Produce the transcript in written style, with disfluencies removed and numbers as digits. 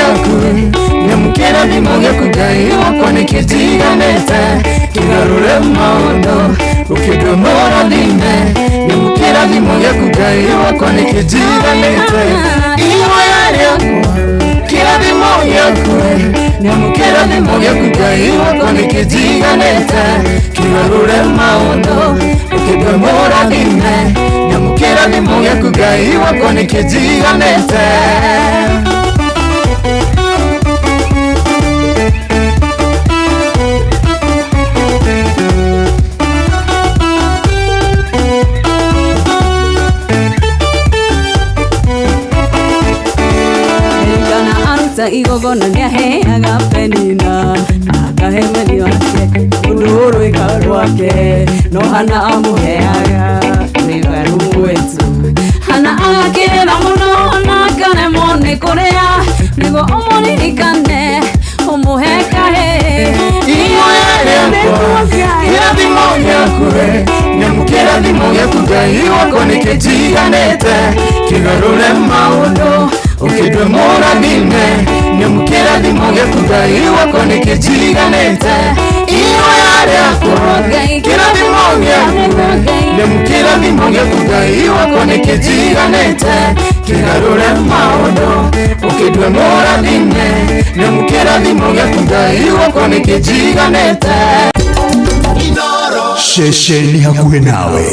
yaku nyamukira thimo gyaku Ngai wakwa nikitiganite kigarure maundu ukidumura thime nyamukira thimo gyaku Ngai wakwa nikitiganite ihoya rĩakwa kirathimo gyaku nyamukira thimo gyaku Ngai wakwa nikitiganite kigarure maundu ukidumura thime nyamukira thimo gyaku Ngai wakwa nikitiganite igogona nĩaheaga penina akahe meni wake ũndũ rwĩka rwake no hana amũheaga rĩgaru wetu hana agakĩrĩra mũno na akaremwo nĩ kũrĩa nĩguo ũmũririkane ũmũhe kahĩ ihoya rĩakwa kĩrathimo gĩaku nyamũkĩra thimo gĩaku Ngai wakwa nĩkĩtiganĩte kĩgarũre maũndũ ukidumura thime nyamukira thimo gyaku Ngai wakwa nikitiganite ihoya rĩakwa kĩrathimo gĩaku nyamukira thimo gyaku Ngai wakwa nikitiganite kigarure maundu ukidumura thime nyamukira thimo gyaku Ngai wakwa nikitiganite Shesheni hakuhe nawe.